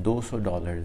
$200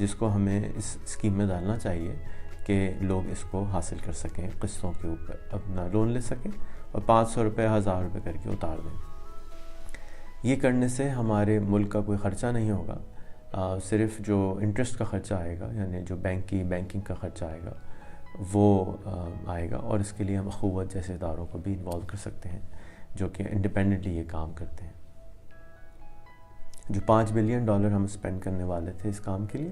جس کو ہمیں اس اسکیم میں ڈالنا چاہیے کہ لوگ اس کو حاصل کر سکیں، قسطوں کے اوپر اپنا لون لے سکیں اور 500 روپے 1000 روپے کر کے اتار دیں۔ یہ کرنے سے ہمارے ملک کا کوئی خرچہ نہیں ہوگا، صرف جو انٹرسٹ کا خرچہ آئے گا، یعنی جو بینکنگ کا خرچہ آئے گا وہ آئے گا، اور اس کے لیے ہم اخوت جیسے اداروں کو بھی انوالو کر سکتے ہیں جو کہ انڈیپینڈنٹلی یہ کام کرتے ہیں۔ جو $5 بلین ہم اسپینڈ کرنے والے تھے اس کام کے لیے،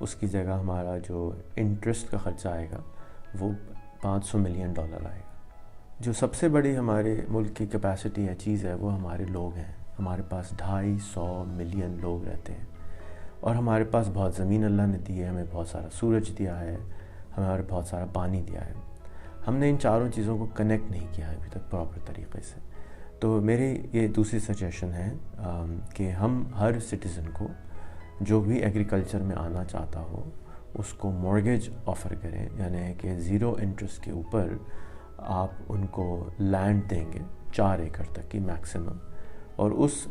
اس کی جگہ ہمارا جو انٹرسٹ کا خرچہ آئے گا وہ $500 ملین آئے گا۔ جو سب سے بڑی ہمارے ملک کی کیپیسٹی ہے، چیز ہے، وہ ہمارے لوگ ہیں۔ ہمارے پاس 250 ملین لوگ رہتے ہیں، اور ہمارے پاس بہت زمین اللہ نے دی ہے، ہمیں بہت سارا سورج دیا ہے، ہمارے بہت سارا پانی دیا ہے۔ ہم نے ان چاروں چیزوں کو کنیکٹ نہیں کیا ہے ابھی تک پراپر طریقے سے۔ تو میری یہ دوسری سجیشن ہے کہ ہم ہر سٹیزن کو جو بھی ایگریکلچر میں آنا چاہتا ہو اس کو مورگیج آفر کریں، یعنی کہ 0 انٹرسٹ کے اوپر آپ ان کو لینڈ دیں گے 4 ایکڑ تک کی میکسیمم، اور اس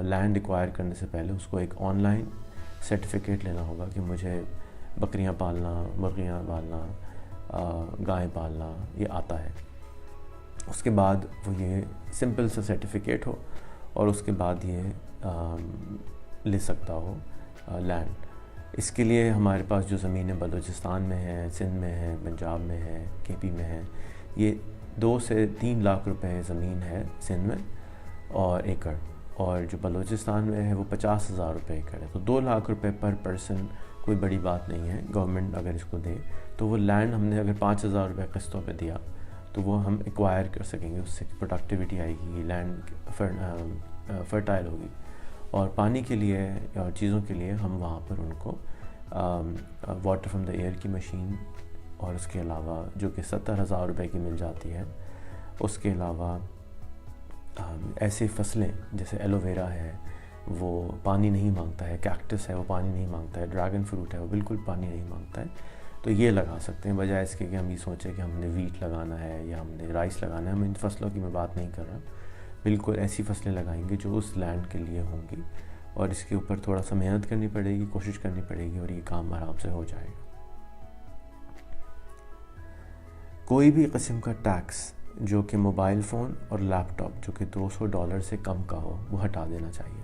لینڈ ایکوائر کرنے سے پہلے اس کو ایک آن لائن سرٹیفکیٹ لینا ہوگا کہ مجھے بکریاں پالنا، مرغیاں پالنا، گائیں پالنا یہ آتا ہے۔ اس کے بعد وہ یہ سمپل سا سرٹیفکیٹ ہو، اور اس کے بعد یہ لے سکتا ہو لینڈ۔ اس کے لیے ہمارے پاس جو زمینیں بلوچستان میں ہیں، سندھ میں ہے، پنجاب میں ہے، KP میں ہے، یہ 2 سے 3 لاکھ روپے زمین ہے سندھ میں اور ایکڑ، اور جو بلوچستان میں ہے وہ 50,000 روپے ایکڑ ہے۔ تو 2 لاکھ روپے پر پرسن کوئی بڑی بات نہیں ہے، گورنمنٹ اگر اس کو دے تو وہ لینڈ ہم نے اگر 5,000 روپے قسطوں پہ دیا تو وہ ہم ایکوائر کر سکیں گے، اس سے پروڈکٹیوٹی آئے گی، لینڈ فرٹائل ہوگی، اور پانی کے لیے اور چیزوں کے لیے ہم وہاں پر ان کو واٹر فرام دا ایئر کی مشین، اور اس کے علاوہ جو کہ 70,000 روپے کی مل جاتی ہے، اس کے علاوہ ایسی فصلیں جیسے ایلو ویرا ہے وہ پانی نہیں مانگتا ہے، کیکٹس ہے وہ پانی نہیں مانگتا ہے، ڈریگن فروٹ ہے وہ بالکل پانی نہیں مانگتا ہے، تو یہ لگا سکتے ہیں، بجائے اس کے کہ ہم یہ سوچیں کہ ہم نے ویٹ لگانا ہے یا ہم نے رائس لگانا ہے۔ ہم ان فصلوں کی میں بات نہیں کر رہا، بالکل ایسی فصلیں لگائیں گے جو اس لینڈ کے لیے ہوں گی، اور اس کے اوپر تھوڑا سا محنت کرنی پڑے گی، کوشش کرنی پڑے گی، اور یہ کام آرام سے ہو جائے گا۔ کوئی بھی قسم کا ٹیکس جو کہ موبائل فون اور لیپ ٹاپ جو کہ $200 سے کم کا ہو وہ ہٹا دینا چاہیے۔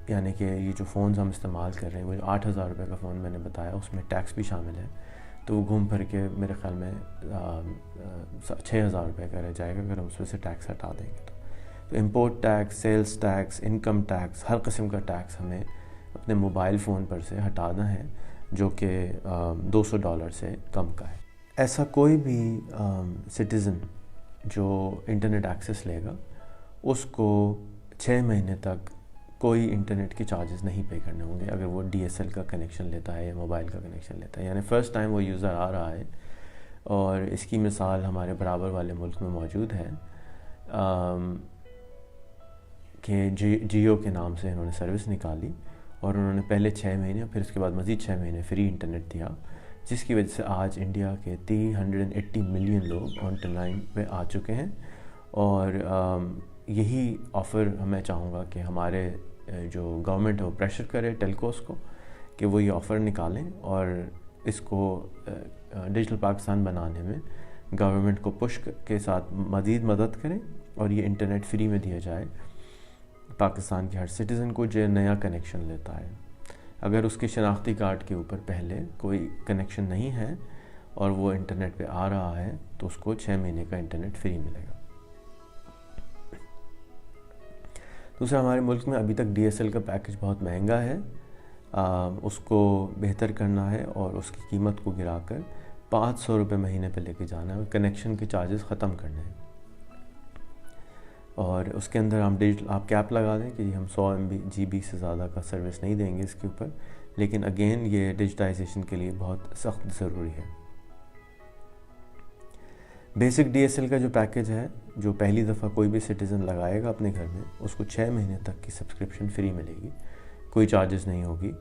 یعنی کہ یہ جو فونز ہم استعمال کر رہے ہیں، وہ جو 8,000 روپے کا فون میں نے بتایا اس میں ٹیکس بھی شامل ہے، تو وہ گھوم پھر کے میرے خیال میں 6,000 روپے کا رہ جائے گا اگر ہم اس میں سے ٹیکس ہٹا دیں گے تو import tax, sales tax, income tax, ہر قسم کا ٹیکس ہمیں اپنے موبائل فون پر سے ہٹانا ہے جو کہ $200 سے کم کا ہے۔ ایسا کوئی بھی سٹیزن جو انٹرنیٹ ایکسیس لے گا اس کو 6 مہینے تک کوئی انٹرنیٹ کے چارجز نہیں پے کرنے ہوں گے اگر وہ DSL کا کنیکشن لیتا ہے یا موبائل کا کنیکشن لیتا ہے، یعنی فرسٹ ٹائم وہ یوزر آ رہا ہے، اور اس کی مثال ہمارے برابر والے ملک میں موجود ہے کہ جیو کے نام سے انہوں نے سروس نکالی، اور انہوں نے پہلے 6 مہینے پھر اس کے بعد مزید 6 مہینے فری انٹرنیٹ دیا، جس کی وجہ سے آج انڈیا کے 380 ملین لوگ آن لائن پہ آ چکے ہیں۔ اور یہی آفر میں چاہوں گا کہ ہمارے جو گورنمنٹ ہے وہ پریشر کرے ٹیلکوز کو کہ وہ یہ آفر نکالیں، اور اس کو ڈیجیٹل پاکستان بنانے میں گورنمنٹ کو پش کے ساتھ مزید مدد کریں، اور یہ انٹرنیٹ فری میں دیا جائے پاکستان کے ہر سٹیزن کو جو نیا کنیکشن لیتا ہے۔ اگر اس کی شناختی کارڈ کے اوپر پہلے کوئی کنیکشن نہیں ہے اور وہ انٹرنیٹ پہ آ رہا ہے تو اس کو 6 مہینے کا انٹرنیٹ فری ملے گا۔ دوسرا، ہمارے ملک میں ابھی تک DSL کا پیکج بہت مہنگا ہے، اس کو بہتر کرنا ہے اور اس کی قیمت کو گرا کر 500 روپے مہینے پہ لے کے جانا ہے، اور کنیکشن کے چارجز ختم کرنے ہیں، اور اس کے اندر آپ کیپ لگا دیں کہ ہم 100 GB سے زیادہ کا سروس نہیں دیں گے اس کے اوپر، لیکن اگین یہ ڈیجیٹائزیشن کے لیے بہت سخت ضروری ہے۔ بیسک DSL کا جو پیکج ہے، جو پہلی دفعہ کوئی بھی سٹیزن لگائے گا اپنے گھر میں، اس کو 6 مہینے تک کی سبسکرپشن فری ملے گی، کوئی چارجز نہیں ہوگی،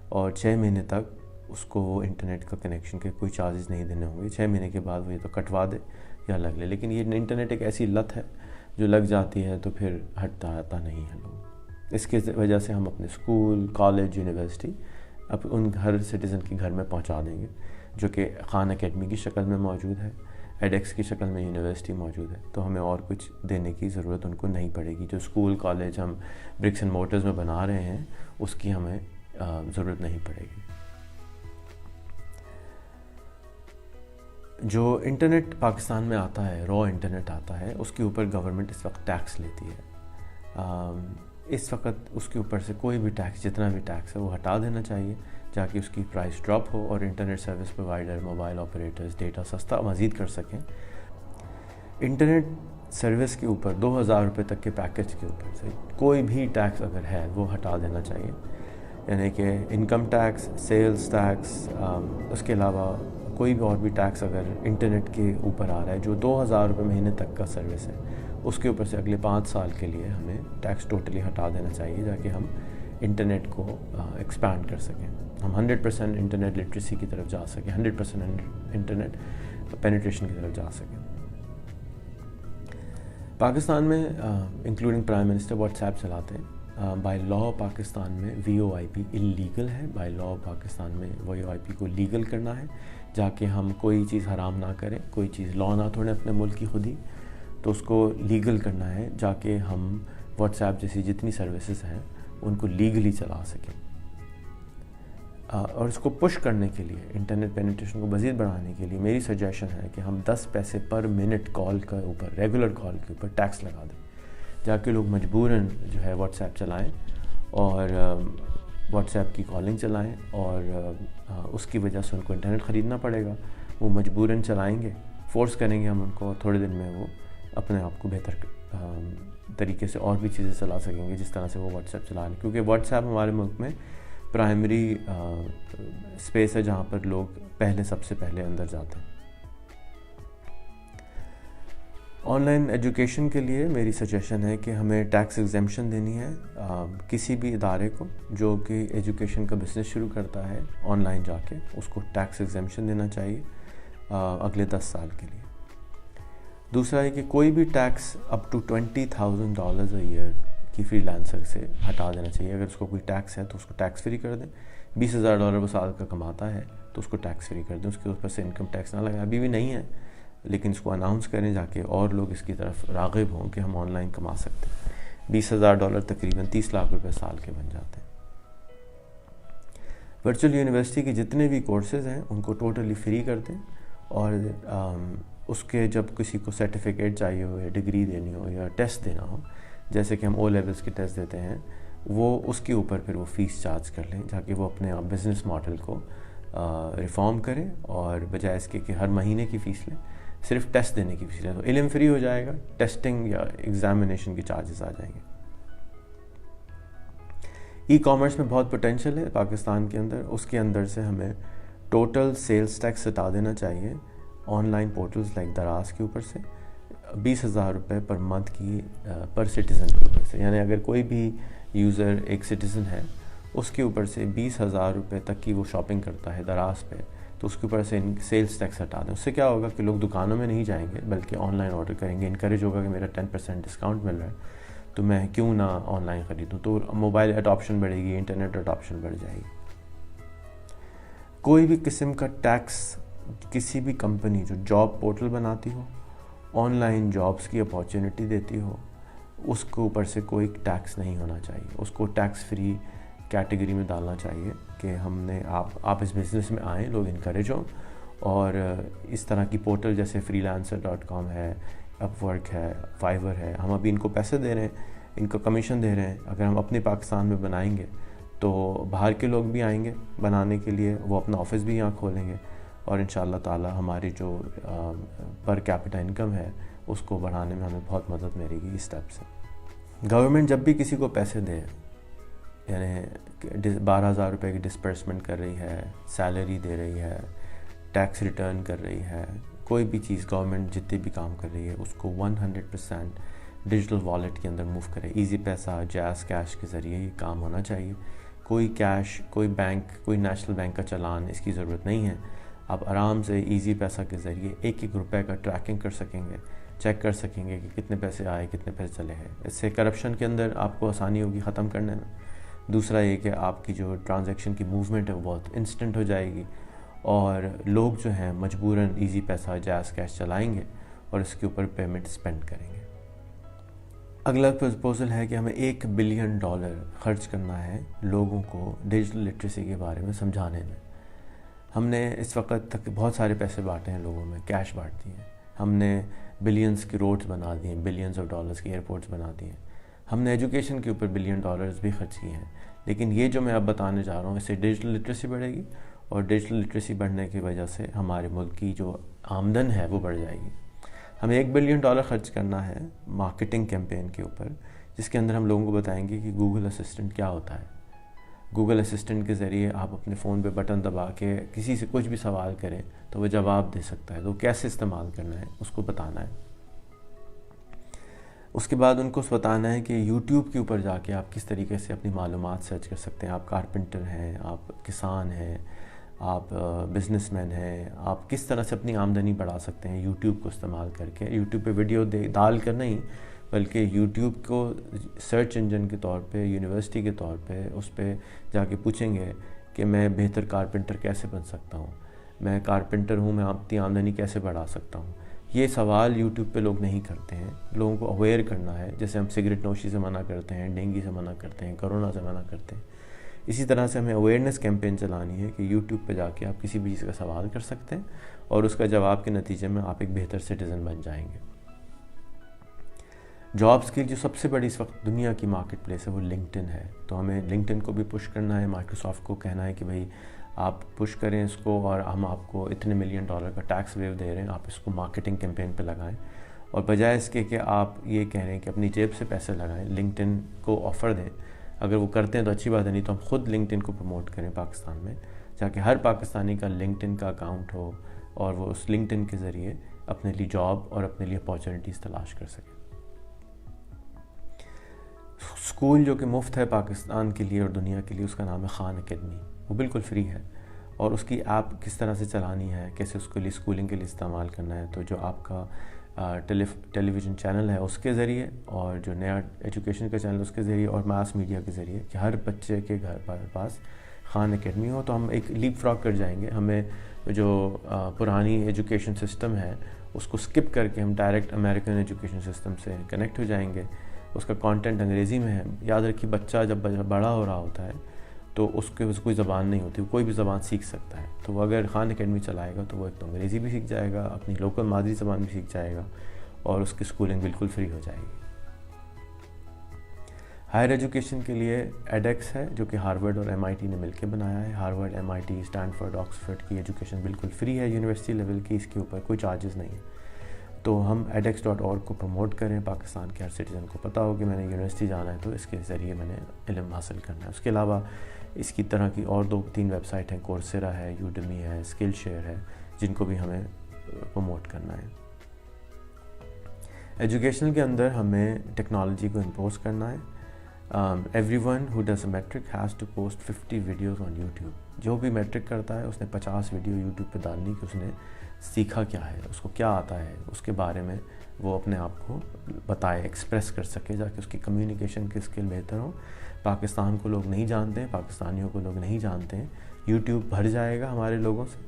اور 6 مہینے تک اس کو وہ انٹرنیٹ کا کنیکشن کے کوئی چارجز نہیں دینے ہوں گے۔ 6 مہینے کے بعد وہ یہ تو کٹوا دے یا لگ لے، لیکن یہ انٹرنیٹ ایک ایسی لت ہے جو لگ جاتی ہے تو پھر ہٹتا نہیں ہے لوگ۔ اس کی وجہ سے ہم اپنے اسکول، کالج، یونیورسٹی اب ان ہر سٹیزن کے گھر میں پہنچا دیں گے، جو کہ خان اکیڈمی کی شکل میں موجود ہے، ایڈیکس کی شکل میں یونیورسٹی موجود ہے. تو ہمیں اور کچھ دینے کی ضرورت ان کو نہیں پڑے گی. جو اسکول کالج ہم برکس اینڈ مورٹرز میں بنا رہے ہیں اس کی ہمیں ضرورت نہیں پڑے گی. جو انٹرنیٹ پاکستان میں آتا ہے، را انٹرنیٹ آتا ہے، اس کے اوپر گورنمنٹ اس وقت ٹیکس لیتی ہے. اس وقت اس کے اوپر سے کوئی بھی ٹیکس، جتنا بھی ٹیکس ہے وہ ہٹا دینا چاہیے تاکہ اس کی پرائس ڈراپ ہو اور internet service provider, mobile operators data سستا مزید کر سکیں. انٹرنیٹ سروس کے اوپر 2000 روپے تک کے پیکج کے اوپر سے کوئی بھی ٹیکس اگر ہے وہ ہٹا دینا چاہیے. یعنی کہ انکم ٹیکس، سیلز ٹیکس، اس کے علاوہ کوئی بھی اور بھی ٹیکس اگر انٹرنیٹ کے اوپر آ رہا ہے جو 2000 روپے مہینے تک کا سروس ہے، اس کے اوپر سے اگلے 5 سال کے لیے ہمیں ٹیکس ٹوٹلی ہٹا دینا چاہیے تاکہ ہم انٹرنیٹ کو ایکسپینڈ کر سکیں، ہم 100% انٹرنیٹ لٹریسی کی طرف جا سکیں، 100% انٹرنیٹ پینیٹریشن کی طرف جا سکیں. پاکستان میں including prime minister what's app چلاتے ہیں. بائی لاء پاکستان میں VoIP اللیگل ہے. بائی لاء پاکستان میں VoIP کو لیگل کرنا ہے، جا کے ہم کوئی چیز حرام نہ کریں، کوئی چیز لا نہ توڑیں اپنے ملک کی خود ہی، تو اس کو لیگل کرنا ہے جا کے ہم واٹس ایپ جیسی جتنی سروسز ہیں ان کو لیگلی چلا سکیں. اور اس کو پش کرنے کے لیے، انٹرنیٹ پینیٹریشن کو مزید بڑھانے کے لیے میری سجیشن ہے کہ ہم 10 پیسے پر منٹ کال کے اوپر، ریگولر کال کے اوپر ٹیکس لگا دیں، جا کے لوگ مجبوراً جو ہے واٹس ایپ چلائیں اور واٹس ایپ کی کالنگ چلائیں، اور اس کی وجہ سے ان کو انٹرنیٹ خریدنا پڑے گا، وہ مجبوراً چلائیں گے، فورس کریں گے ہم ان کو، تھوڑے دن میں وہ اپنے آپ کو بہتر طریقے سے اور بھی چیزیں چلا سکیں گے جس طرح سے وہ واٹس ایپ چلا رہے ہیں. کیونکہ واٹس ایپ ہمارے ملک میں پرائمری اسپیس ہے جہاں پر لوگ سب سے پہلے اندر جاتے ہیں. آن لائن ایجوکیشن کے لیے میری سجیشن ہے کہ ہمیں ٹیکس ایگزیمپشن دینی ہے کسی بھی ادارے کو جو کہ ایجوکیشن کا بزنس شروع کرتا ہے آن لائن جا کے، اس کو ٹیکس ایگزیمپشن دینا چاہیے اگلے 10 سال کے لیے. دوسرا ہے کہ کوئی بھی tax up to $20,000 a year کی فری لانسر سے ہٹا دینا چاہیے. اگر اس کو کوئی ٹیکس ہے تو اس کو ٹیکس فری کر دیں. $20,000 وہ سال کا کماتا ہے تو اس کو ٹیکس فری کر دیں، اس کے اوپر سے انکم ٹیکس نہ لگائیں. ابھی بھی نہیں ہے لیکن اس کو اناؤنس کریں جا کے، اور لوگ اس کی طرف راغب ہوں کہ ہم آن لائن کما سکتے ہیں. $20,000 تقریباً 30 لاکھ روپے سال کے بن جاتے ہیں. ورچوئل یونیورسٹی کے جتنے بھی کورسز ہیں ان کو ٹوٹلی فری کر دیں، اور اس کے جب کسی کو سرٹیفکیٹ چاہیے ہو یا ڈگری دینی ہو یا ٹیسٹ دینا ہو، جیسے کہ ہم او لیولز کے ٹیسٹ دیتے ہیں، وہ اس کے اوپر پھر وہ فیس چارج کر لیں جا کے وہ اپنے بزنس ماڈل کو ریفارم کریں، اور بجائے اس کے کہ ہر مہینے کی فیس لیں صرف ٹیسٹ دینے کی فیس لیں، تو علم فری ہو جائے گا، ٹیسٹنگ یا ایگزامینیشن کے چارجز آ جائیں گے. ای کامرس میں بہت پوٹینشیل ہے پاکستان کے اندر، اس کے اندر سے ہمیں ٹوٹل سیلز ٹیکس ہٹا دینا چاہیے آن لائن پورٹلز لائک دراز کے اوپر سے 20,000 روپے پر منتھ کی پر سٹیزن کے اوپر سے. یعنی اگر کوئی بھی یوزر ایک سٹیزن ہے، اس کے اوپر سے 20,000 روپے تک کی وہ شاپنگ کرتا ہے دراز پہ، تو اس کے اوپر سے سیلز ٹیکس ہٹا دیں. اس سے کیا ہوگا کہ لوگ دکانوں میں نہیں جائیں گے بلکہ آن لائن آرڈر کریں گے. انکریج ہوگا کہ میرا 10% ڈسکاؤنٹ مل رہا ہے تو میں کیوں نہ آن لائن خریدوں. تو موبائل اڈاپشن بڑھے گی، انٹرنیٹ اڈاپشن بڑھ جائے گی. کوئی بھی قسم کا ٹیکس کسی بھی کمپنی جو جاب پورٹل بناتی ہو، آن لائن جابس کی اپارچونیٹی دیتی ہو، اس کے اوپر سے کوئی ٹیکس نہیں ہونا چاہیے. اس کو ٹیکس فری کیٹیگری میں ڈالنا چاہیے کہ ہم نے آپ اس بزنس میں آئیں، لوگ انکریج ہوں، اور اس طرح کی پورٹل جیسے freelancer.com ہے، اپ ورک ہے، فائیور ہے، ہم ابھی ان کو پیسے دے رہے ہیں، ان کو کمیشن دے رہے ہیں. اگر ہم اپنے پاکستان میں بنائیں گے تو باہر کے لوگ بھی آئیں گے بنانے کے لیے، وہ اپنا آفس بھی یہاں کھولیں گے، اور انشاءاللہ تعالی ہماری جو پر کیپٹا انکم ہے اس کو بڑھانے میں ہمیں بہت مدد ملے گی اس اسٹیپ سے. گورنمنٹ جب بھی کسی کو پیسے دے، یعنی 12,000 روپے کی ڈسپرسمنٹ کر رہی ہے، سیلری دے رہی ہے، ٹیکس ریٹرن کر رہی ہے، کوئی بھی چیز گورنمنٹ جتنے بھی کام کر رہی ہے اس کو 100% ڈیجیٹل والیٹ کے اندر موو کرے. ایزی پیسہ، جیز کیش کے ذریعے یہ کام ہونا چاہیے. کوئی کیش، کوئی بینک، کوئی نیشنل بینک کا چلان اس کی ضرورت نہیں ہے. آپ آرام سے ایزی پیسہ کے ذریعے 1 روپے کا ٹریکنگ کر سکیں گے، چیک کر سکیں گے کہ کتنے پیسے آئے، کتنے پیسے چلے ہیں. اس سے کرپشن کے اندر آپ کو آسانی ہوگی ختم کرنے میں. دوسرا یہ کہ آپ کی جو ٹرانزیکشن کی موومنٹ ہے وہ بہت انسٹنٹ ہو جائے گی، اور لوگ جو ہیں مجبوراً ایزی پیسہ جیز کیش چلائیں گے اور اس کے اوپر پیمنٹ اسپینڈ کریں گے۔ اگلا پرپوزل ہے کہ ہمیں $1 بلین خرچ کرنا ہے لوگوں کو ڈیجیٹل لٹریسی کے بارے میں سمجھانے میں۔ ہم نے اس وقت تک بہت سارے پیسے بانٹے ہیں لوگوں میں، کیش بانٹ دیے ہیں، ہم نے بلینز کی روڈز بنا دیے ہیں، بلینز آف ڈالرز کی ایئرپورٹس بنا دیے ہیں، ہم نے ایجوکیشن کے اوپر $1 بلین بھی خرچ کیے ہیں۔ لیکن یہ جو میں اب بتانے جا رہا ہوں، اس سے ڈیجیٹل لٹریسی بڑھے گی، اور ڈیجیٹل لٹریسی بڑھنے کی وجہ سے ہمارے ملک کی جو آمدن ہے وہ بڑھ جائے گی۔ ہمیں $1 بلین خرچ کرنا ہے مارکیٹنگ کیمپین کے اوپر، جس کے اندر ہم لوگوں کو بتائیں گے کہ گوگل اسسٹنٹ کیا ہوتا ہے۔ گوگل اسسٹنٹ کے ذریعے آپ اپنے فون پہ بٹن دبا کے کسی سے کچھ بھی سوال کریں تو وہ جواب دے سکتا ہے، تو کیسے استعمال کرنا ہے اس کو بتانا ہے۔ اس کے بعد ان کو بتانا ہے کہ یوٹیوب کے اوپر جا کے آپ کس طریقے سے اپنی معلومات سرچ کر سکتے ہیں۔ آپ کارپینٹر ہیں، آپ کسان ہیں، آپ بزنس مین ہیں، آپ کس طرح سے اپنی آمدنی بڑھا سکتے ہیں یوٹیوب کو استعمال کر کے۔ یوٹیوب پہ ویڈیو ڈال کر نہیں، بلکہ یوٹیوب کو سرچ انجن کے طور پہ، یونیورسٹی کے طور پہ اس پہ جا کے پوچھیں گے کہ میں بہتر کارپینٹر کیسے بن سکتا ہوں، میں کارپینٹر ہوں، میں اپنی آمدنی کیسے بڑھا سکتا ہوں۔ یہ سوال یوٹیوب پہ لوگ نہیں کرتے ہیں، لوگوں کو اویئر کرنا ہے۔ جیسے ہم سگریٹ نوشی سے منع کرتے ہیں، ڈینگی سے منع کرتے ہیں، کرونا سے منع کرتے ہیں، اسی طرح سے ہمیں اویئرنیس کیمپین چلانی ہے کہ یوٹیوب پہ جا کے آپ کسی بھی چیز کا سوال کر سکتے ہیں اور اس کا جواب کے نتیجے میں آپ ایک بہتر سٹیزن بن جائیں گے۔ جابس کی جو سب سے بڑی اس وقت دنیا کی مارکیٹ پلیس ہے وہ لنکڈ ان ہے، تو ہمیں لنکڈ ان کو بھی پش کرنا ہے۔ مائیکروسافٹ کو کہنا ہے کہ بھائی آپ پش کریں اس کو، اور ہم آپ کو اتنے $1 ملین کا ٹیکس ویو دے رہے ہیں، آپ اس کو مارکیٹنگ کیمپین پہ لگائیں، اور بجائے اس کے کہ آپ یہ کہہ رہے ہیں کہ اپنی جیب سے پیسے لگائیں، لنکڈ ان کو آفر دیں۔ اگر وہ کرتے ہیں تو اچھی بات ہے، نہیں تو ہم خود لنکڈ ان کو پروموٹ کریں پاکستان میں، تاکہ ہر پاکستانی کا لنکڈ ان کا اکاؤنٹ ہو اور وہ اس لنکڈ ان کے ذریعے اپنے لیے جاب اور اپنے لیے اپارچونیٹیز تلاش کر سکیں۔ اسکول جو کہ مفت ہے پاکستان کے لیے اور دنیا کے لیے، اس کا نام ہے خان اکیڈمی، وہ بالکل فری ہے، اور اس کی ایپ کس طرح سے چلانی ہے، کیسے اس کے لیے اسکولنگ کے لیے استعمال کرنا ہے، تو جو آپ کا ٹیلی ویژن چینل ہے اس کے ذریعے، اور جو نیا ایجوکیشن کا چینل اس کے ذریعے، اور ماس میڈیا کے ذریعے، کہ ہر بچے کے گھر پاس خان اکیڈمی ہو، تو ہم ایک لیپ فراگ کر جائیں گے۔ ہمیں جو پرانی ایجوکیشن سسٹم ہے اس کو سکپ کر کے ہم ڈائریکٹ امریکن ایجوکیشن سسٹم سے کنیکٹ ہو جائیں گے۔ اس کا کانٹینٹ انگریزی میں ہے۔ یاد رکھیے، بچہ جب بڑا ہو رہا ہوتا ہے تو اس کے کوئی زبان نہیں ہوتی، وہ کوئی بھی زبان سیکھ سکتا ہے، تو وہ اگر خان اکیڈمی چلائے گا تو وہ ایک تو انگریزی بھی سیکھ جائے گا، اپنی لوکل مادری زبان بھی سیکھ جائے گا، اور اس کی اسکولنگ بالکل فری ہو جائے گی۔ ہائر ایجوکیشن کے لیے ایڈیکس ہے، جو کہ ہارورڈ اور MIT نے مل کے بنایا ہے۔ ہارورڈ، MIT، اسٹینفورڈ، آکسفورڈ کی ایجوکیشن بالکل فری ہے یونیورسٹی لیول کی، اس کے اوپر کوئی چارجز نہیں ہے۔ تو ہم edx.org کو پروموٹ کریں، پاکستان کے ہر سٹیزن کو پتہ ہو کہ میں نے یونیورسٹی جانا ہے تو اس کے ذریعے میں نے علم حاصل کرنا ہے۔ اس کے علاوہ اس کی طرح کی اور 2-3 ویب سائٹ ہیں، کورسیرا ہے، یوڈمی ہے، اسکل شیئر ہے، جن کو بھی ہمیں پروموٹ کرنا ہے۔ ایجوکیشن کے اندر ہمیں ٹیکنالوجی کو امپوز کرنا ہے۔ everyone who does a metric has to post 50 videos on YouTube۔ جو بھی میٹرک کرتا ہے اس نے 50 ویڈیو یوٹیوب پہ ڈالنی کہ اس نے سیکھا کیا ہے، اس کو کیا آتا ہے، اس کے بارے میں وہ اپنے آپ کو بتائے، ایکسپریس کر سکے، تاکہ اس کی کمیونیکیشن کی اسکل بہتر ہو۔ پاکستان کو لوگ نہیں جانتے ہیں، پاکستانیوں کو لوگ نہیں جانتے ہیں، یوٹیوب بھر جائے گا ہمارے لوگوں سے،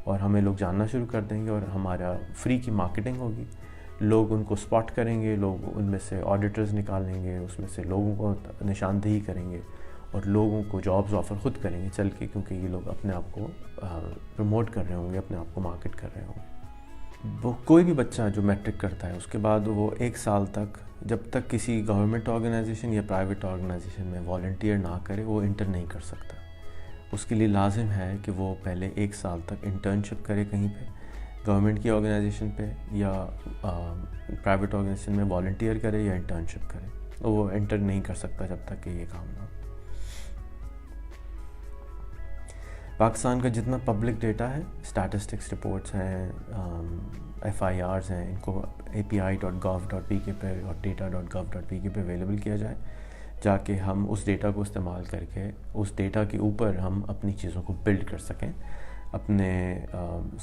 اور ہمیں لوگ جاننا شروع کر دیں گے، اور ہمارا فری کی مارکیٹنگ ہوگی، لوگ ان کو سپاٹ کریں گے، لوگ ان میں سے آڈیٹرز نکالیں گے، اس میں سے لوگوں کو نشاندہی کریں گے، اور لوگوں کو جابز آفر خود کریں گے چل کے، کیونکہ یہ لوگ اپنے آپ کو پروموٹ کر رہے ہوں گے، اپنے آپ کو مارکیٹ کر رہے ہوں گے۔ وہ کوئی بھی بچہ جو میٹرک کرتا ہے اس کے بعد وہ 1 سال تک، جب تک کسی گورنمنٹ آرگنائزیشن یا پرائیویٹ آرگنائزیشن میں والنٹیئر نہ کرے، وہ انٹر نہیں کر سکتا۔ اس کے لیے لازم ہے کہ وہ پہلے 1 سال تک انٹرنشپ کرے کہیں پہ، گورنمنٹ کی آرگنائزیشن پہ یا پرائیویٹ آرگنائزیشن میں والنٹیئر کرے یا انٹرنشپ کرے۔ وہ انٹر نہیں کر سکتا جب تک کہ یہ کام نہ ہو۔ پاکستان کا جتنا پبلک ڈیٹا ہے، اسٹیٹسٹکس رپورٹس ہیں، FIRs ہیں، ان کو API.gov.pk پہ اور data.gov.pk پہ اویلیبل کیا جائے، جا کے ہم اس ڈیٹا کو استعمال کر کے اس ڈیٹا کے اوپر ہم اپنی چیزوں کو بلڈ کر سکیں، اپنے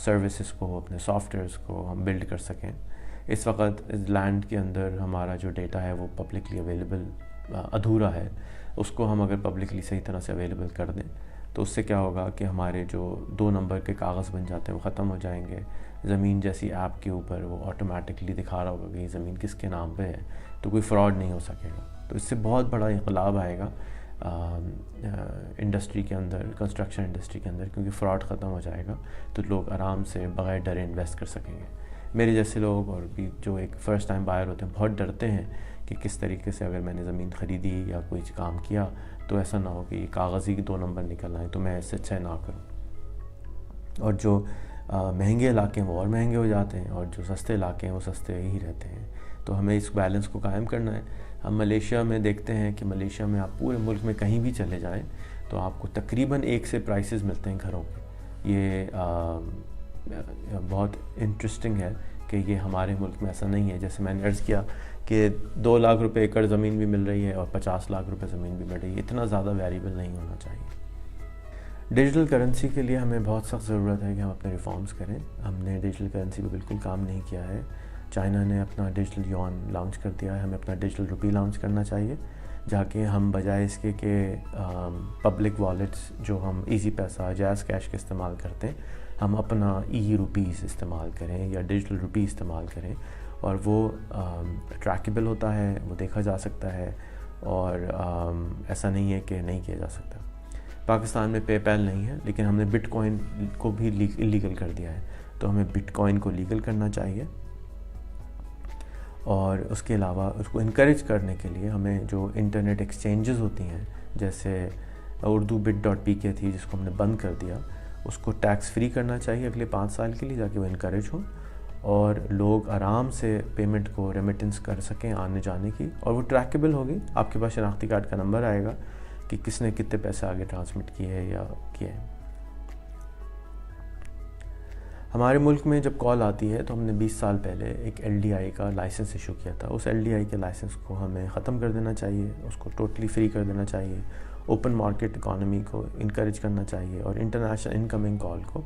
سروسز کو، اپنے سافٹ ویئرس کو ہم بلڈ کر سکیں۔ اس وقت لینڈ کے اندر ہمارا جو ڈیٹا ہے وہ پبلکلی اویلیبل ادھورا ہے اس کو ہم اگر پبلکلی صحیح طرح سے اویلیبل کر دیں تو اس سے کیا ہوگا کہ ہمارے جو 2 نمبر کے کاغذ بن جاتے ہیں وہ ختم ہو جائیں گے. زمین جیسی ایپ کے اوپر وہ آٹومیٹکلی دکھا رہا ہوگا کہ یہ زمین کس کے نام پہ ہے, تو کوئی فراڈ نہیں ہو سکے گا. تو اس سے بہت بڑا انقلاب آئے گا انڈسٹری کے اندر, کنسٹرکشن انڈسٹری کے اندر, کیونکہ فراڈ ختم ہو جائے گا تو لوگ آرام سے بغیر ڈرے انویسٹ کر سکیں گے. میرے جیسے لوگ اور بھی جو ایک فرسٹ ٹائم بائر ہوتے ہیں بہت ڈرتے ہیں کہ کس طریقے سے اگر میں نے زمین خریدی یا کوئی کام کیا تو ایسا نہ ہو کہ یہ کاغذی 2 نمبر نکل آئیں, تو میں اس سے اچھا نہ کروں. اور جو مہنگے علاقے ہیں وہ اور مہنگے ہو جاتے ہیں, اور جو سستے علاقے ہیں وہ سستے ہی رہتے ہیں. تو ہمیں اس بیلنس کو قائم کرنا ہے. ہم ملیشیا میں دیکھتے ہیں کہ ملیشیا میں آپ پورے ملک میں کہیں بھی چلے جائیں تو آپ کو تقریباً ایک سے پرائسز ملتے ہیں گھروں کے. یہ بہت انٹرسٹنگ ہے کہ یہ ہمارے ملک میں ایسا نہیں ہے. جیسے میں نے عرض کیا کہ 2 لاکھ روپے ایکڑ زمین بھی مل رہی ہے اور 50 لاکھ روپے زمین بھی مل رہی ہے. اتنا زیادہ ویریبل نہیں ہونا چاہیے. ڈیجیٹل کرنسی کے لیے ہمیں بہت سخت ضرورت ہے کہ ہم اپنے ریفارمز کریں. ہم نے ڈیجیٹل کرنسی پہ بالکل کام نہیں کیا ہے. چائنا نے اپنا ڈیجیٹل یوان لانچ کر دیا ہے, ہمیں اپنا ڈیجیٹل روپی لانچ کرنا چاہیے, جا کے ہم بجائے اس کے کہ پبلک والیٹس جو ہم ایزی پیسہ جیز کیش کے استعمال کرتے ہیں, ہم اپنا ای روپیز استعمال کریں یا ڈیجیٹل روپی استعمال کریں, اور وہ ٹریکیبل ہوتا ہے, وہ دیکھا جا سکتا ہے, اور ایسا نہیں ہے کہ نہیں کیا جا سکتا. پاکستان میں پے پیل نہیں ہے, لیکن ہم نے بٹ کوائن کو بھی لیگل کر دیا ہے, تو ہمیں بٹ کوائن کو لیگل کرنا چاہیے. اور اس کے علاوہ اس کو انکریج کرنے کے لیے ہمیں جو انٹرنیٹ ایکسچینجز ہوتی ہیں, جیسے اردو bit.pk تھی جس کو ہم نے بند کر دیا, اس کو ٹیکس فری کرنا چاہیے اگلے 5 سال کے لیے, جا کے وہ انکریج ہوں اور لوگ آرام سے پیمنٹ کو ریمیٹنس کر سکیں آنے جانے کی, اور وہ ٹریکیبل ہوگی. آپ کے پاس شناختی کارڈ کا نمبر آئے گا کہ کس نے کتنے پیسے آگے ٹرانسمٹ کیے ہے یا کیے ہیں. ہمارے ملک میں جب کال آتی ہے تو ہم نے 20 سال پہلے ایک LDI کا لائسنس ایشو کیا تھا. اس LDI کے لائسنس کو ہمیں ختم کر دینا چاہیے, اس کو ٹوٹلی فری کر دینا چاہیے. اوپن مارکیٹ اکانومی کو انکریج کرنا چاہیے, اور انٹرنیشنل انکمنگ کال کو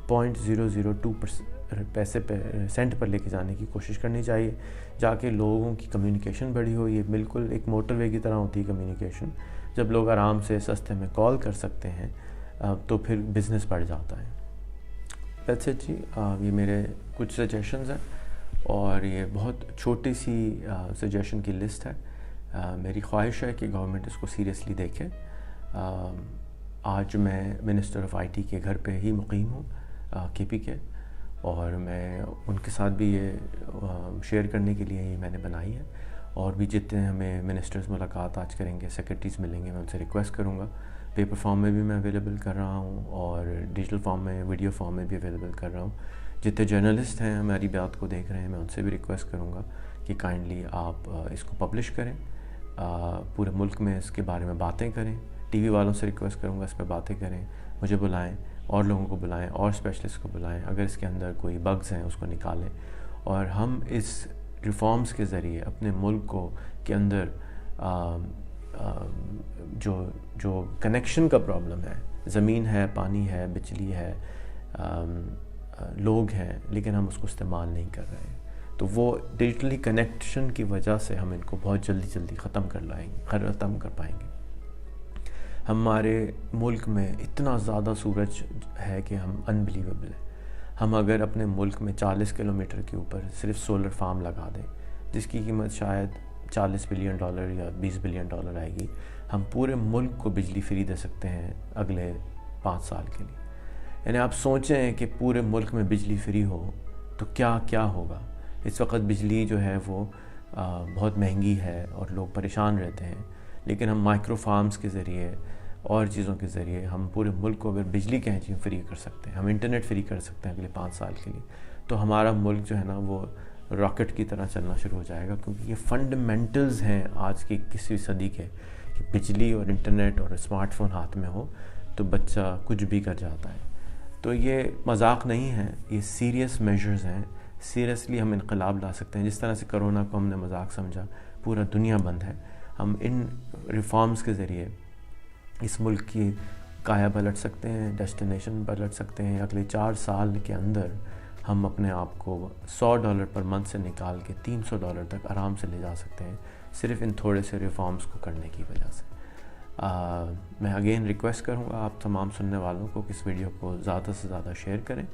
0.002% سینٹ پر لے کے جانے کی کوشش کرنی چاہیے, جا کے لوگوں کی کمیونیکیشن بڑھی ہو. یہ بالکل ایک موٹر وے کی طرح ہوتی ہے کمیونیکیشن. جب لوگ آرام سے سستے میں کال کر سکتے ہیں تو پھر بزنس بڑھ جاتا ہے. ایسے جی یہ میرے کچھ سجیشنز ہیں, اور یہ بہت چھوٹی سی سجیشن کی لسٹ ہے. میری خواہش ہے کہ گورنمنٹ اس کو سیریسلی دیکھے. آج میں منسٹر آف IT کے گھر پہ ہی مقیم ہوں, KP کے, اور میں ان کے ساتھ بھی یہ شیئر کرنے کے لیے یہ میں نے بنائی ہے. اور بھی جتنے ہمیں منسٹرز ملاقات آج کریں گے, سیکرٹریز ملیں گے, میں ان سے ریکویسٹ کروں گا. پیپر فارم میں بھی میں اویلیبل کر رہا ہوں, اور ڈیجیٹل فارم میں, ویڈیو فارم میں بھی اویلیبل کر رہا ہوں. جتنے جرنلسٹ ہیں ہماری بات کو دیکھ رہے ہیں, میں ان سے بھی ریکویسٹ کروں گا کہ کائنڈلی آپ اس کو پبلش کریں, پورے ملک میں اس کے بارے میں باتیں کریں. TV والوں سے ریکویسٹ کروں گا اس پہ باتیں کریں, مجھے بلائیں, اور لوگوں کو بلائیں, اور اسپیشلسٹ کو بلائیں. اگر اس کے اندر کوئی بگز ہیں اس کو نکالیں, اور ہم اس ریفارمز کے ذریعے اپنے ملک کو کے اندر جو کنیکشن کا پرابلم ہے, زمین ہے, پانی ہے, بجلی ہے, لوگ ہیں, لیکن ہم اس کو استعمال نہیں کر رہے ہیں, تو وہ ڈیجیٹلی کنیکشن کی وجہ سے ہم ان کو بہت جلدی ختم کر پائیں گے. ہمارے ملک میں اتنا زیادہ سورج ہے کہ ہم انبلیویبل ہیں. ہم اگر اپنے ملک میں 40 کلومیٹر کے اوپر صرف سولر فارم لگا دیں, جس کی قیمت شاید $40 بلین یا $20 بلین آئے گی, ہم پورے ملک کو بجلی فری دے سکتے ہیں اگلے 5 سال کے لیے. یعنی آپ سوچیں کہ پورے ملک میں بجلی فری ہو تو کیا ہوگا. اس وقت بجلی جو ہے وہ بہت مہنگی ہے اور لوگ پریشان رہتے ہیں, لیکن ہم مائکرو فارمز کے ذریعے اور چیزوں کے ذریعے ہم پورے ملک کو اگر بجلی کہیں چیز فری کر سکتے ہیں, ہم انٹرنیٹ فری کر سکتے ہیں اگلے 5 سال کے لیے, تو ہمارا ملک جو ہے نا وہ راکٹ کی طرح چلنا شروع ہو جائے گا. کیونکہ یہ فنڈامنٹلز ہیں آج کی 21ویں صدی کے, کہ بجلی اور انٹرنیٹ اور اسمارٹ فون ہاتھ میں ہو تو بچہ کچھ بھی کر جاتا ہے. تو یہ مذاق نہیں ہے, یہ سیریس میجرز ہیں. سیریسلی ہم انقلاب لا سکتے ہیں. جس طرح سے کرونا کو ہم نے مذاق سمجھا, پورا دنیا بند ہے, ہم ان ریفارمز کے ذریعے اس ملک کی کایا پلٹ سکتے ہیں, ڈیسٹینیشن پلٹ سکتے ہیں. اگلے 4 سال کے اندر ہم اپنے آپ کو $100 پر منتھ سے نکال کے $300 تک آرام سے لے جا سکتے ہیں. صرف ان تھوڑے سے ریفارمز کو کرنے کی وجہ سے۔ میں اگین ریکویسٹ کروں گا آپ تمام سننے والوں کو کہ اس ویڈیو کو زیادہ سے زیادہ شیئر کریں۔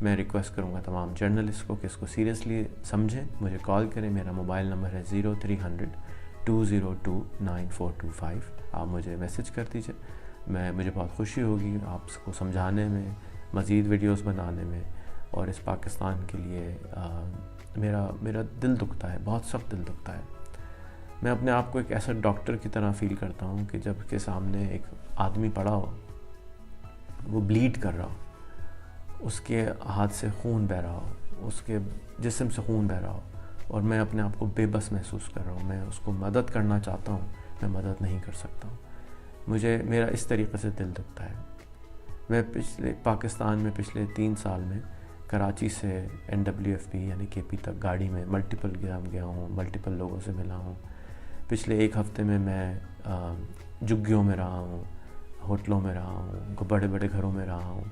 میں ریکویسٹ کروں گا تمام جرنلسٹ کو کہ اس کو سیریسلی سمجھیں، مجھے کال کریں۔ میرا موبائل نمبر ہے 0300-202-9425۔ آپ مجھے میسج کر دیجیے، مجھے بہت خوشی ہوگی آپ کو سمجھانے میں، مزید ویڈیوز بنانے میں، اور اس پاکستان کے لیے میرا دل دکھتا ہے، بہت سخت دل دکھتا ہے۔ میں اپنے آپ کو ایک ایسا ڈاکٹر کی طرح فیل کرتا ہوں کہ جب کے سامنے ایک آدمی پڑا ہو، وہ بلیڈ کر رہا ہو، اس کے ہاتھ سے خون بہہ رہا ہو، اس کے جسم سے خون بہہ رہا ہو، اور میں اپنے آپ کو بے بس محسوس کر رہا ہوں۔ میں اس کو مدد کرنا چاہتا ہوں، میں مدد نہیں کر سکتا ہوں۔ میرا اس طریقے سے دل دکھتا ہے۔ میں پاکستان میں پچھلے 3 سال میں کراچی سے NWFP یعنی KP تک گاڑی میں ملٹیپل گیا ہوں، ملٹیپل لوگوں سے ملا ہوں۔ پچھلے 1 ہفتے میں جھگیوں میں رہا ہوں، ہوٹلوں میں رہا ہوں، بڑے بڑے گھروں میں رہا ہوں۔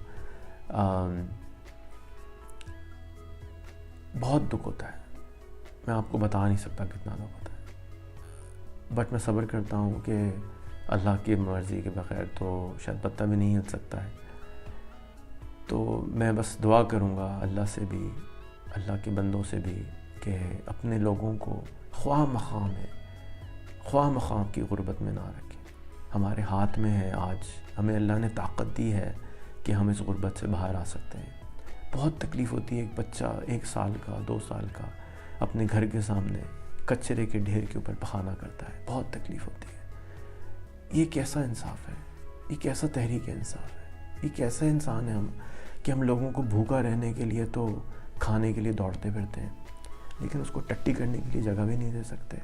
بہت دکھ ہوتا ہے، میں آپ کو بتا نہیں سکتا کتنا دکھ ہوتا ہے، بٹ میں صبر کرتا ہوں کہ اللہ کی مرضی کے بغیر تو شاید پتہ بھی نہیں ہل سکتا ہے۔ تو میں بس دعا کروں گا اللہ سے بھی، اللہ کے بندوں سے بھی، کہ اپنے لوگوں کو خواہ مخام کی غربت میں نہ رکھیں۔ ہمارے ہاتھ میں ہے، آج ہمیں اللہ نے طاقت دی ہے کہ ہم اس غربت سے باہر آ سکتے ہیں۔ بہت تکلیف ہوتی ہے ایک بچہ 1 سال کا 2 سال کا اپنے گھر کے سامنے کچرے کے ڈھیر کے اوپر پخانا کرتا ہے، بہت تکلیف ہوتی ہے۔ یہ کیسا انصاف ہے؟ یہ کیسا تحریک انصاف ہے؟ یہ کیسا انسان ہے ہم کہ ہم لوگوں کو بھوکا رہنے کے لیے تو کھانے کے لیے دوڑتے پھرتے ہیں، لیکن اس کو ٹٹی کرنے کے لیے جگہ بھی نہیں دے سکتے۔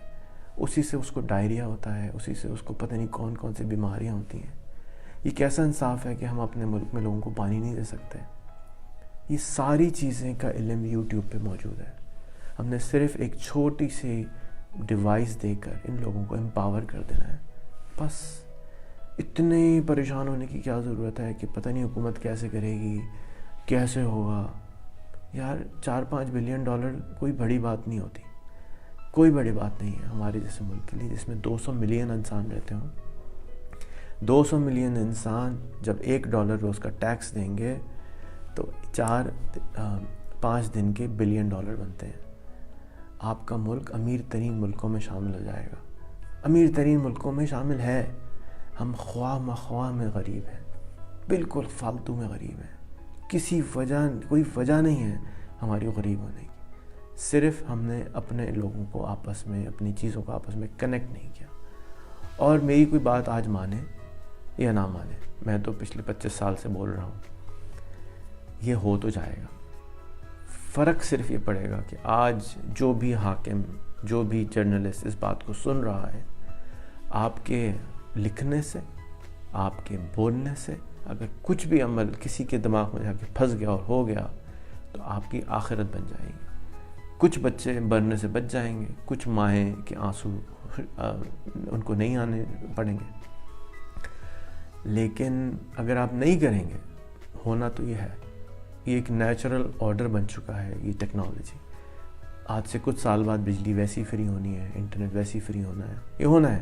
اسی سے اس کو ڈائریا ہوتا ہے، اسی سے اس کو پتہ نہیں کون کون سی بیماریاں ہوتی ہیں۔ یہ کیسا انصاف ہے کہ ہم اپنے ملک میں لوگوں کو پانی نہیں دے سکتے؟ یہ ساری چیزیں کا علم یوٹیوب پہ موجود ہے۔ ہم نے صرف ایک چھوٹی سی ڈیوائس دے کر ان لوگوں کو امپاور کر دینا ہے۔ بس اتنے پریشان ہونے کی کیا ضرورت ہے کہ پتہ نہیں حکومت کیسے کرے گی، کیسے ہوگا؟ یار $4-5 بلین کوئی بڑی بات نہیں ہوتی، کوئی بڑی بات نہیں ہے ہمارے جیسے ملک کے لیے جس میں 200 ملین انسان رہتے ہوں۔ 200 ملین انسان جب $1 روز کا ٹیکس دیں گے تو 4-5 دن کے $1 بلین بنتے ہیں۔ آپ کا ملک امیر ترین ملکوں میں شامل ہو جائے گا، امیر ترین ملکوں میں شامل ہے۔ ہم خواہ مخواہ میں غریب ہیں، بالکل فالتو میں غریب ہیں۔ کوئی وجہ نہیں ہے ہماری غریب ہونے کی، صرف ہم نے اپنے لوگوں کو آپس میں، اپنی چیزوں کو آپس میں کنیکٹ نہیں کیا۔ اور میری کوئی بات آج مانے یا نہ مانے، میں تو پچھلے 25 سال سے بول رہا ہوں، یہ ہو تو جائے گا۔ فرق صرف یہ پڑے گا کہ آج جو بھی حاکم، جو بھی جرنلسٹ اس بات کو سن رہا ہے، آپ کے لکھنے سے، آپ کے بولنے سے اگر کچھ بھی عمل کسی کے دماغ میں جا کے پھنس گیا اور ہو گیا تو آپ کی آخرت بن جائے گی۔ کچھ بچے مرنے سے بچ جائیں گے، کچھ مائیں کے آنسو ان کو نہیں آنے پڑیں گے، لیکن اگر آپ نہیں کریں گے، ہونا تو یہ ہے، یہ ایک نیچرل آرڈر بن چکا ہے یہ ٹیکنالوجی۔ آج سے کچھ سال بعد بجلی ویسی فری ہونی ہے، انٹرنیٹ ویسی فری ہونا ہے، یہ ہونا ہے۔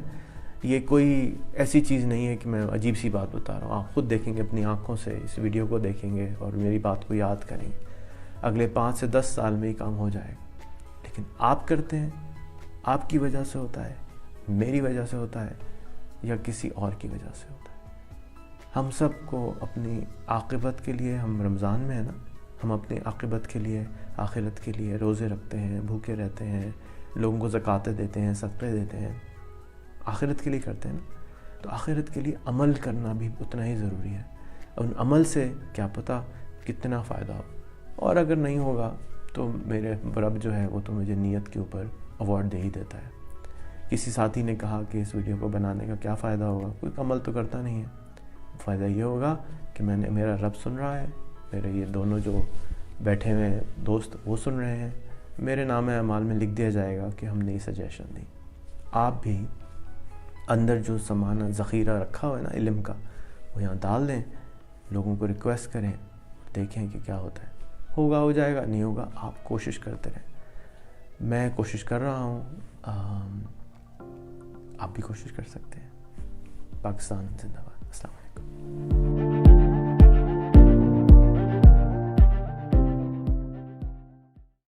یہ کوئی ایسی چیز نہیں ہے کہ میں عجیب سی بات بتا رہا ہوں۔ آپ خود دیکھیں گے، اپنی آنکھوں سے اس ویڈیو کو دیکھیں گے اور میری بات کو یاد کریں گے، اگلے 5 سے 10 سال میں یہ کام ہو جائے گا۔ لیکن آپ کرتے ہیں، آپ کی وجہ سے ہوتا ہے، میری وجہ سے ہوتا ہے، یا کسی اور کی وجہ سے ہوتا ہے۔ ہم سب کو اپنی عاقبت کے لیے، ہم رمضان میں ہیں نا، ہم اپنی عاقبت کے لیے، آخرت کے لیے روزے رکھتے ہیں، بھوکے رہتے ہیں، لوگوں کو زکوٰۃیں دیتے ہیں، صدقے دیتے ہیں، آخرت کے لیے کرتے ہیں نا۔ تو آخرت کے لیے عمل کرنا بھی اتنا ہی ضروری ہے۔ ان عمل سے کیا پتہ کتنا فائدہ ہو، اور اگر نہیں ہوگا تو میرے رب جو ہے وہ تو مجھے نیت کے اوپر ایوارڈ دے ہی دیتا ہے۔ کسی ساتھی نے کہا کہ اس ویڈیو کو بنانے کا کیا فائدہ ہوگا؟ کوئی عمل تو کرتا نہیں ہے۔ فائدہ یہ ہوگا کہ میرا رب سن رہا ہے، میرے یہ دونوں جو بیٹھے ہوئے دوست وہ سن رہے ہیں، میرے نام اعمال میں لکھ دیا جائے گا کہ ہم نے یہ سجیشن دی۔ آپ بھی اندر جو سامان ذخیرہ رکھا ہوا ہے نا علم کا، وہ یہاں ڈال دیں، لوگوں کو ریکویسٹ کریں، دیکھیں کہ کیا ہوتا ہے۔ ہوگا ہو جائے گا، نہیں ہوگا آپ کوشش کرتے رہیں۔ میں کوشش کر رہا ہوں آپ بھی کوشش کر سکتے ہیں. پاکستان زندہ باد. السلام علیکم.